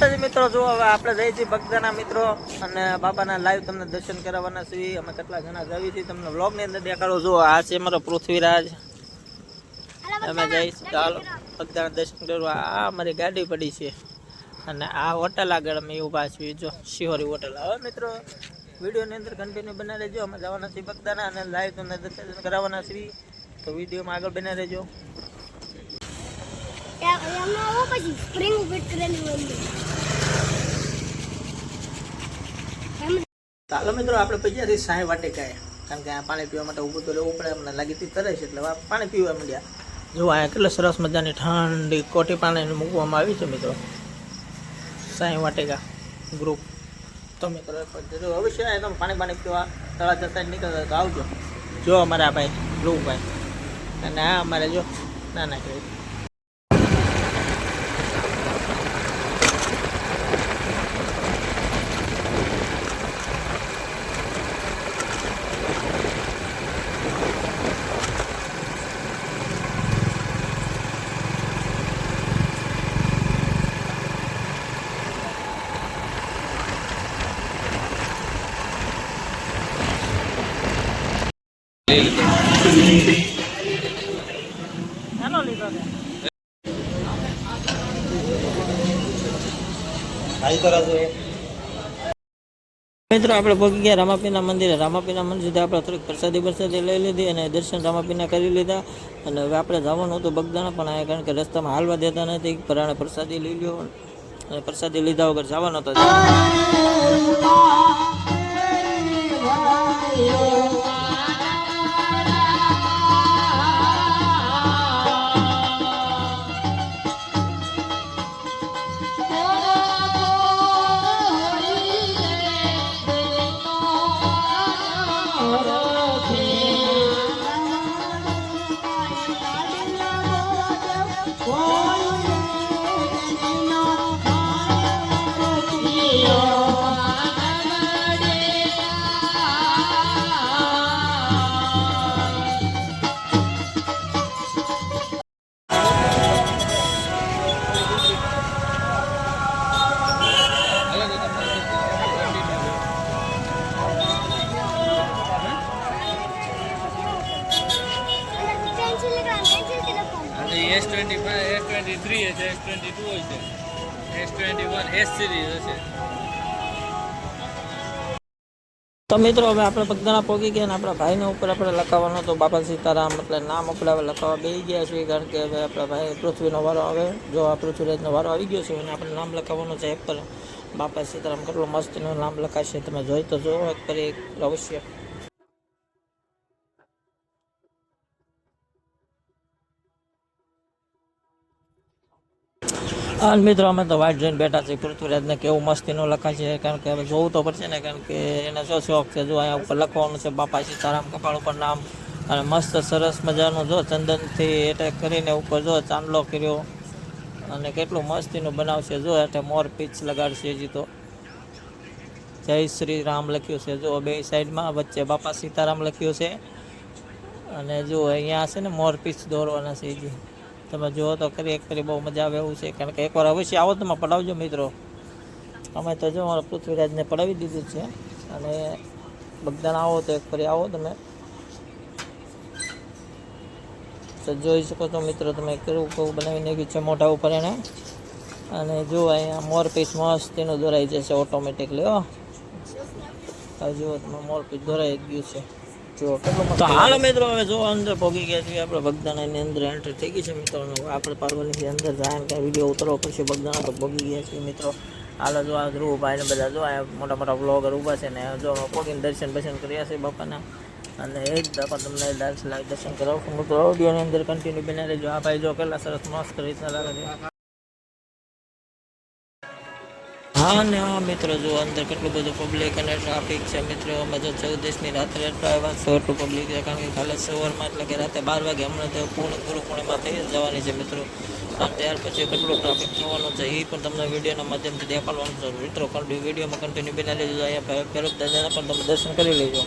માતાજી મિત્રો, જો હવે આપણે જઈએ છીએ બગદાના મિત્રો અને બાપાના લાઈવ તમને દર્શન કરાવવાના છીએ. અમે કેટલા જણા જઈએ છીએ તમને વ્લોગની અંદર દેખાડો. જો આ છે મારો પૃથ્વીરાજ. અમે જઈશું ચાલો બગદાના દર્શન કરવા. આ અમારી ગાડી પડી છે અને આ હોટલ આગળ અમે ઊભા છીએ. જો શિહોરી હોટલ. હવે મિત્રો વિડીયોની અંદર કન્ટિન્યુ બનાવી રહેજો. અમે જવાના છીએ બગદાના અને લાઈવ તમને દર્શન કરાવવાના છીએ. તો વિડીયોમાં આગળ બનાવી રહેજો. ચાલો મિત્રો, આપણે પહોંચ્યા છીએ સાંઈ વાટિકાએ. કારણ કે આ પાણી પીવા માટે ઊભું તો રહેવું પડે. અમને લાગી હતી તરસ એટલે પાણી પીવા માંડ્યા. જો આ કેટલા સરસ મજાની ઠંડી કોટી પાણી મૂકવામાં આવી છે મિત્રો. સાંઈ વાટિકા ગ્રુપ. તો મિત્રો અવશ્ય તમે પાણી પીવા તળા જતા નીકળતા તો આવજો. જો અમારા ભાઈ ધ્રુવભાઈ અને આ અમારે જો નાના ભાઈ. મિત્રો આપણે પહોંચી ગયા રામાપીના મંદિરે. રામાપીના મંદિર સુધી આપણે થોડીક પ્રસાદી લઈ લીધી અને દર્શન રામાપીના કરી લીધા. અને હવે આપણે જવાનું હતું બગદાણા, પણ આ કારણ કે રસ્તામાં હાલવા દેતા નથી. પરાણે પ્રસાદી લઈ લ્યો અને પ્રસાદી લીધા વગર જવાનો હતો. S25, S23 છે, S22 હોય છે, S21, S સિરીઝ હશે. તો મિત્રો હવે આપણે બગદાણા પહોંચી ગયા અને આપણા ભાઈને ઉપર આપણે લખાવવાનો તો બાપા સીતારામ એટલે નામ ઉપર હવે લખાવવા બેસી ગયા છીએ. કારણ કે હવે આપણા ભાઈ પૃથ્વીનો વારો આવે. જો આ પૃથ્વીરાજનો વારો આવી ગયો છે અને આપણે નામ લખાવવાનું છે એપ પર. બાપા સીતારામ કેટલું મસ્તનું નામ લખાશે, તમે જોઈ તો જુઓ એક પર એક અવશ્ય. હા મિત્રો, અમે તો વાઇટ જોઈને બેઠા છીએ. પૃથ્વીરાજને કેવું મસ્તીનું લખાય છે. કારણ કે હવે જોવું તો પડશે ને, કારણ કે એને શું શોખ છે. જો અહીંયા ઉપર લખવાનું છે બાપા સીતારામ, કપાળ ઉપર નામ. અને મસ્ત સરસ મજાનું જો ચંદનથી એટેક કરીને ઉપર જો ચાંદલો કર્યો અને કેટલું મસ્તીનું બનાવશે. જો એટલે મોર પીચ લગાડશે. હજી તો જય શ્રી રામ લખ્યું છે. જો બે સાઈડમાં વચ્ચે બાપા સીતારામ લખ્યું છે. અને જો અહીંયા છે ને મોર પીચ દોરવાના છે. હજી તમે જુઓ તો કરી એક કરી બહુ મજા આવે એવું છે. કારણ કે એકવાર અવશ્ય આવો તમે પડાવજો મિત્રો. અમે તો જો અમારા પૃથ્વીરાજને પડાવી દીધું છે. અને બગદાણા આવો તો એક ફરી આવો તમે તો જોઈ શકો છો મિત્રો. તમે કેવું કેવું બનાવી નાખ્યું છે મોઢા ઉપર એને. અને જો અહીંયા મોર પીસ મસ્ત એનું દોરાઈ જશે ઓટોમેટિકલી. જુઓ તમે મોર પીસ દોરાઈ ગયું છે. તો હાલો મિત્રો, હવે જો અંદર પહોંચી ગયા છીએ આપણે બગદાણાની અંદર એન્ટ્રી થઈ ગઈ છે મિત્રો. આપણે પાડવાની અંદર જાય ને કાંઈ વિડીયો ઉતરવો પડશે. બગદાણા તો પહોંચી ગયા છીએ મિત્રો. હાલો જો આ ધ્રુવભાઈ ને બધા જો અહીંયા મોટા મોટા બ્લોગર ઊભા છે ને જો પહોંચીને દર્શન કર્યા છે બાપાના. અને એ જ તમને દર્શન કરાવું મિત્રો. ઓડિયોની અંદર કન્ટિન્યુ બના રહેજો. આ ભાઈ જો કેટલા સરસ મસ્ત રીતના લાગે છે. હા ને હા મિત્રો, જો અંદર કેટલું બધું પબ્લિક અને ટ્રાફિક છે મિત્રો. અમે જો 14મી રાત્રે આવ્યા છો એટલું પબ્લિક છે. કારણ કે કાલે સવારમાં એટલે કે રાતે 12 વાગે હમણાં તો ગુરુ પૂર્ણિમા થઈ જ જવાની છે મિત્રો. અને ત્યાર પછી કેટલું ટ્રાફિક થવાનું છે એ પણ તમને વિડીયોના માધ્યમથી દેખાડવાનું છે મિત્રો. વિડીયોમાં કન્ટિન્યુ બના લેજો. અહીંયા ભૈરવ દાદાના પણ તમે દર્શન કરી લેજો.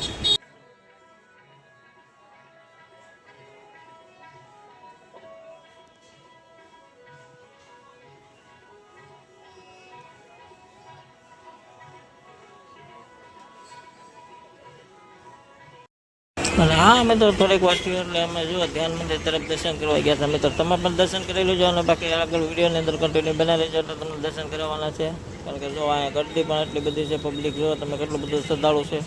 અને હા અમે તો થોડીક વાર થયું એટલે અમે જો ધ્યાન મંદિર તરફ દર્શન કરવા ગયા હતા મિત્રો. તમે પણ દર્શન કરી લેજો અને બાકી આગળ વિડીયોની અંદર કન્ટિન્યુ બનાવી લેજો એટલે તમને દર્શન કરવાના છે. કારણ કે જો અહીંયા ગરદી પણ એટલી બધી છે, પબ્લિક જો તમે કેટલું બધું શ્રદ્ધાળુ છે.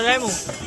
જામ્યું.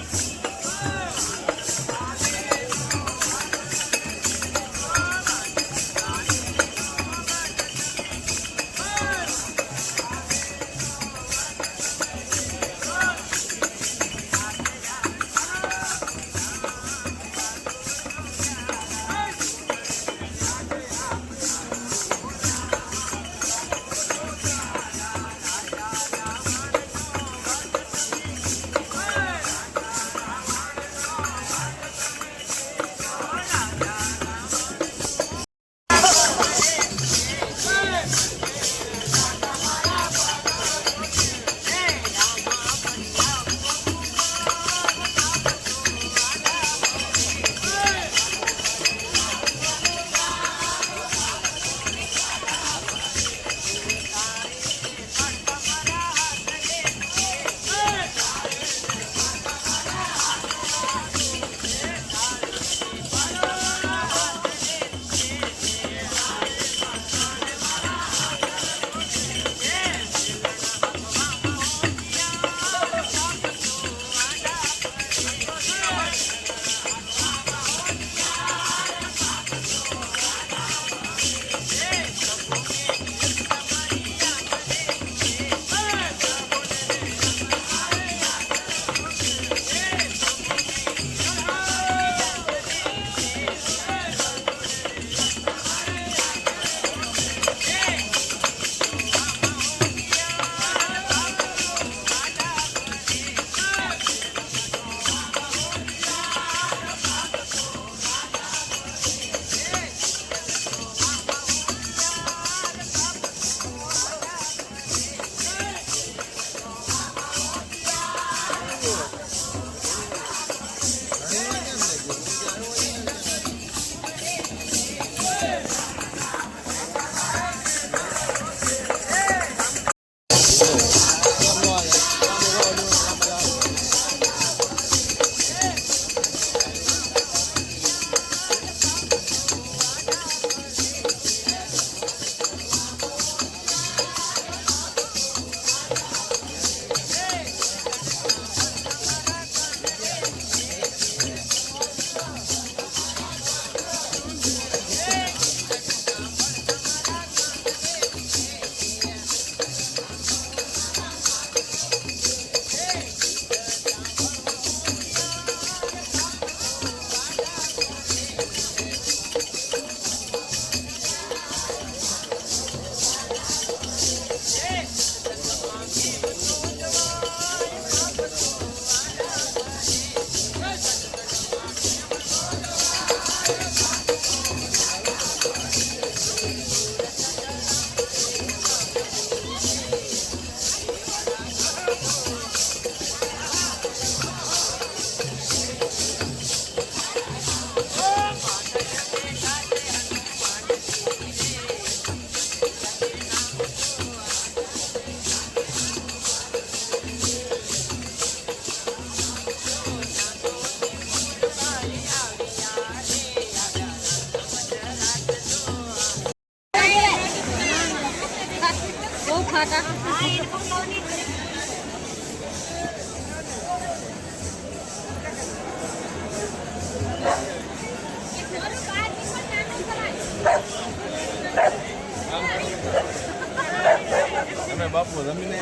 બાપુ જમીને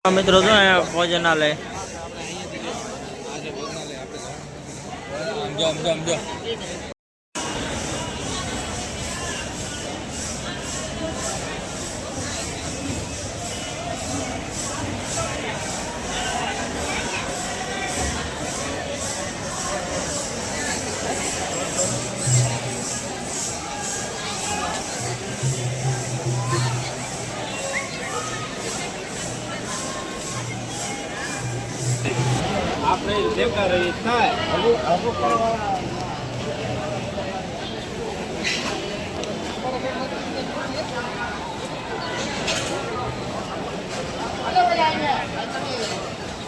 મિત્રો જો ભોજનાલય સમજો આપણે દેખા રહી થાય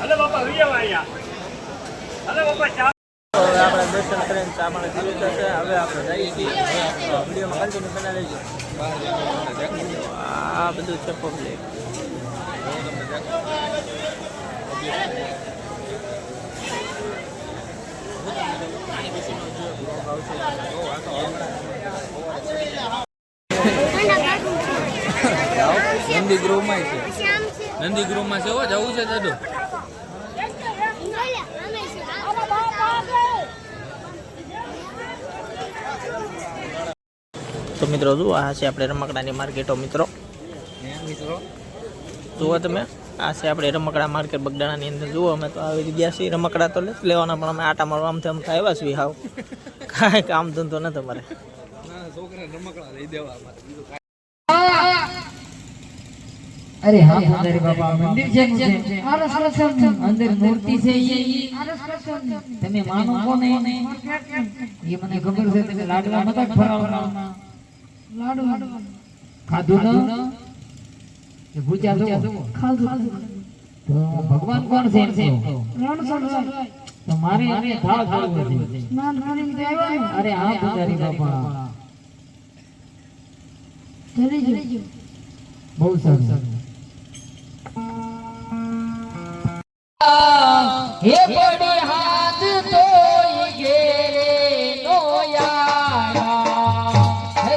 હલો બાપા વિજય અહીંયા હલો બાપા ચા તો હવે આપણે દર્શન કરીને ચા પાણી પીવું થશે. હવે આપણે જઈએ છીએ વિડીયોમાં કન્ટિન્યુ બનાવી લેજો. આ બધું છે પબ્લિક. નંદી ગૃહમાં છે. નંદી ગૃહમાં છે. જવું છે દાદુ. તો મિત્રો જુઓ આ છે આપણે રમકડાની માર્કેટો મિત્રો. જુઓ તમે આ છે આપણે રમકડા માર્કેટ બગદાણાની અંદર. જુઓ અમે તો આવી ગયા છીએ. રમકડા તો નથી લેવાના પણ અમે આટા મારવા આમ તેમ આવ્યા છીએ. હાવ કાંઈ કામ ધંધો નથી અમારે. છોકરા રમકડા લઈ દેવા. અરે હા પુજારી બાપા મંદિર છે અંદર મૂર્તિ છે તમે માનો કોને એ મને ખબર છે. તમે લાડવા નતા ફરાવના લાડુ ખાધું ન એ ભૂજા દો ખાધું તો ભગવાન કોણ છે તો મારે થાળ ખાવો છે. અરે હા પુજારી બાપા બહુ સરસ. હે પડી હાથ તોય ઘેરે નો યારા હે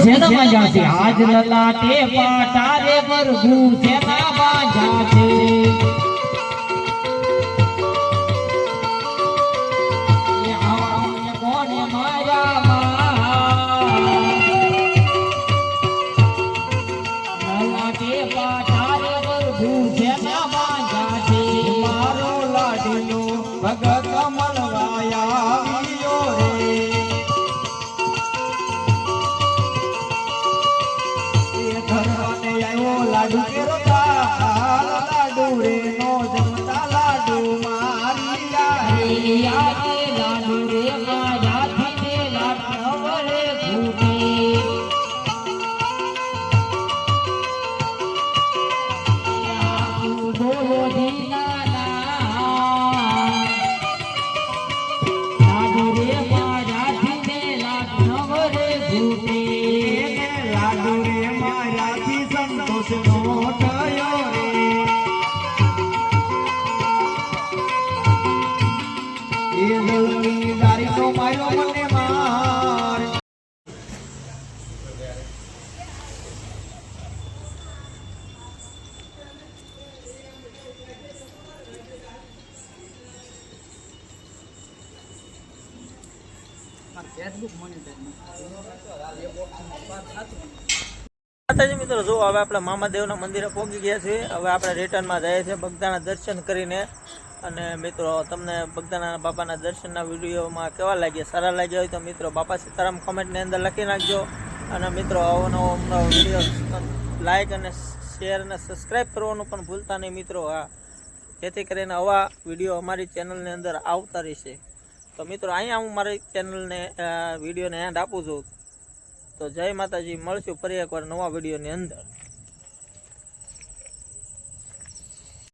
જેના બાંધ્યા છે આજ લલાટે પાટારે બરગુ જેના બાંધ્યા છે એ આવા કોને માર્યા લલાટે પાટારે બરગુ જેના બાંધ્યા છે મારો લાડીનો ભગત મળવાયા આવ્યો રે લાડુ કેરો લાડુ રે નો જમતા લાડુ મારી લાડુ રે મારા થી લાડુ વરે ભૂમી બોલો દીના લાડુ રે મારા થી લાડુ વરે ભૂમી લાડુ રે મારા થી સંતોષ નો થયો રે એ દલની દારી તો માર્યો મને માર. માતાજી મિત્રો જો હવે આપણે મામાદેવના મંદિરે પહોંચી ગયા છીએ. હવે આપણે રિટર્નમાં જઈએ છીએ બગદાણા દર્શન કરીને. અને મિત્રો તમને બગદાણા બાપાના દર્શનના વિડીયોમાં કેવા લાગ્યા, સારા લાગ્યા હોય તો મિત્રો બાપા સીતારામ કોમેન્ટની અંદર લખી નાખજો. અને મિત્રો આવો વિડીયો લાઈક અને શેર અને સબસ્ક્રાઈબ કરવાનું પણ ભૂલતા નહીં મિત્રો. હા, જેથી કરીને આવા વિડીયો અમારી ચેનલની અંદર આવતા રહેશે. તો મિત્રો અહીંયા હું મારી ચેનલને વિડીયોને એન્ડ આપું છું. તો જય માતાજી, મળશું ફરી એકવાર નવા વિડીયોની અંદર.